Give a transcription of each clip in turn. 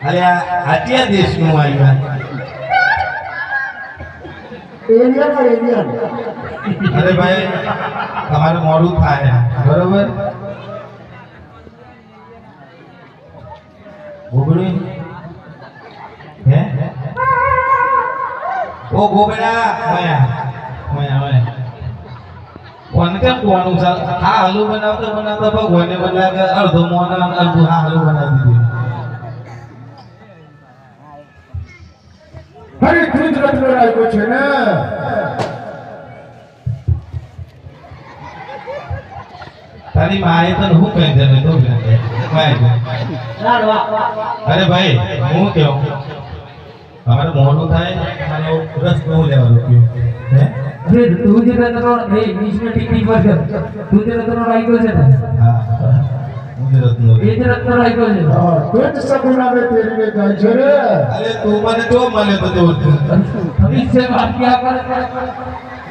અરે આ કયા દેશનું આવ્યા? અરે ભાઈ તમારે મોડું થાય બરોબર. ગોબડી હે ઓ ગોબડા ઓયા કોને કેમ કોનું છે? હા હાલુ બનાવતા બનાવતા ભગવાને બદલા કે અડધો મોન અડધું હા હાલુ બનાવી દીધું. હરે ગુજરાત નો રાખ્યો છે ને. તારી માએ તને હું કહી દે તો અરે ભાઈ હું કેવું અમારે મોડું થાય મારો રસ બહુ લેવાનો કયો હે અરે તું જે રતનો એ 20 ની ટિકિટ પર છે. તું જે રતનો રાખ્યો છે ને. હા હું રત્નો એ જે રતનો રાખ્યો છે. હા તો જ સગુણા મે તેરીને જાય છે રે. અરે તું મને જો મળે બધું અભી से बात किया कर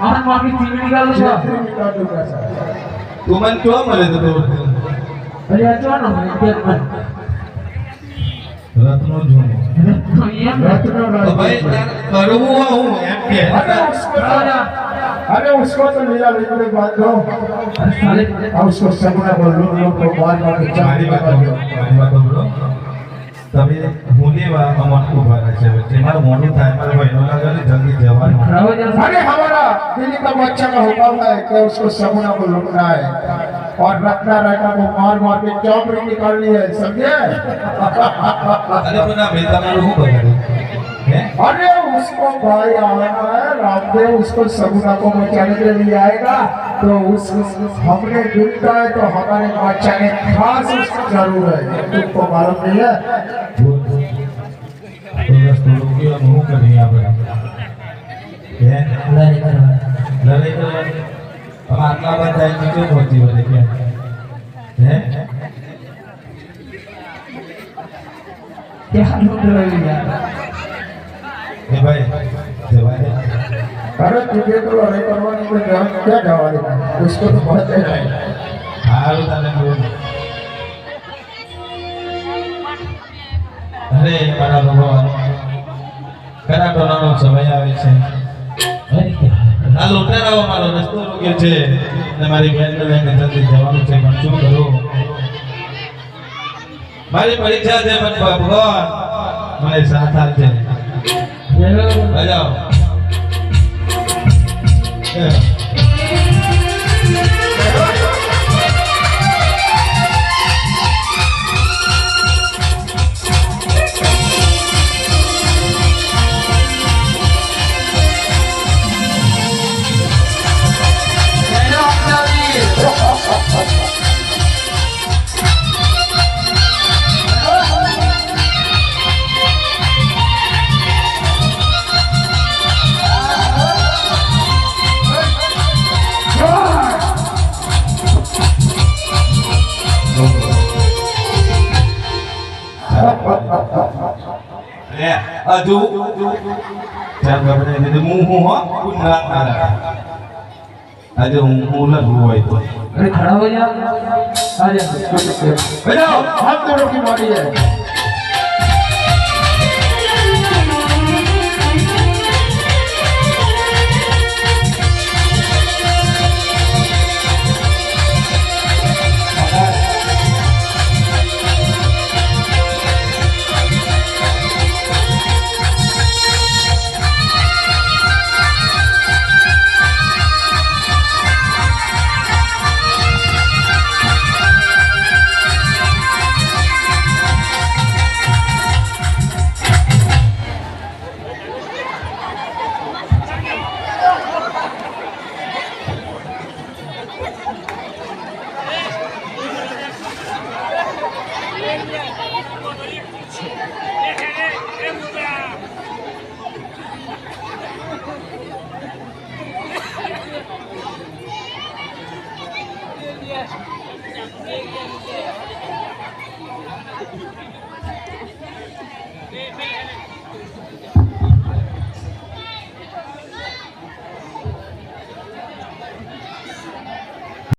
मान माफी चीनी निकाल लो. તું મને જો મળે તો અરે આ જો ને રત્નો જૂનો रत्नो તો ભાઈ તાર કરવું હું એમ કે अरे उसको तो मेरा लेकर बात दो. अब उसको सगुना बोल लो लोग को बात बात મારી વાત સાંભળો. તમે હું લેવા અમાર ઉભા રહે છે વચ્ચે મારું મોડું થાય મારે ભાઈનો લાગે ને જલ્દી જવાનું. अरे हमारा दिल्ली का बच्चा का हुक्म है कि उसको सगुना को लुटना है और रत्ना रायता को मार मार के चौपड़ी निकालनी है समझे. અરે પણ આ ભાઈ તમારું શું બગાડ્યું હે? अरे उसको भाई आना है रामदेव उसको सगुना को बचाने के लिए आएगा तो उस हमने ढूंढता है तो हमारे बचाने खास उसकी जरूर है. तुमको मालूम नहीं है. તો રસ્તો રોક્યો હું કરી આપણે હે લડાઈ કરવાની હવે આટલા બધા નીચે પહોંચી વળે કે હે क्या लूट रहे यार. એ ભાઈ જવાય अरे तुझे तो लड़ाई करवाने में क्या जवाब है उसको तो बहुत है. હારું તને બોલ. અરે મારા ભગવાન ઘણા ટોલાનો સમય આવે છે. આ લૂંટારાઓ મારો રસ્તો રોક્યો છે અને મારી બેનને લઈને જલ્દી જવાનું છે પણ શું કરું? મારી પરીક્ષા છે પણ ભગવાન મને સાથ આપજે. બજાવ હજુ ચાલ ગભરાઈ દીધું હું હો કુંડા મારા આજે હું લગવું હોય તો अरे खड़ा हो जा. आ जा. बजाओ हाथ जोड़ो की बारी है.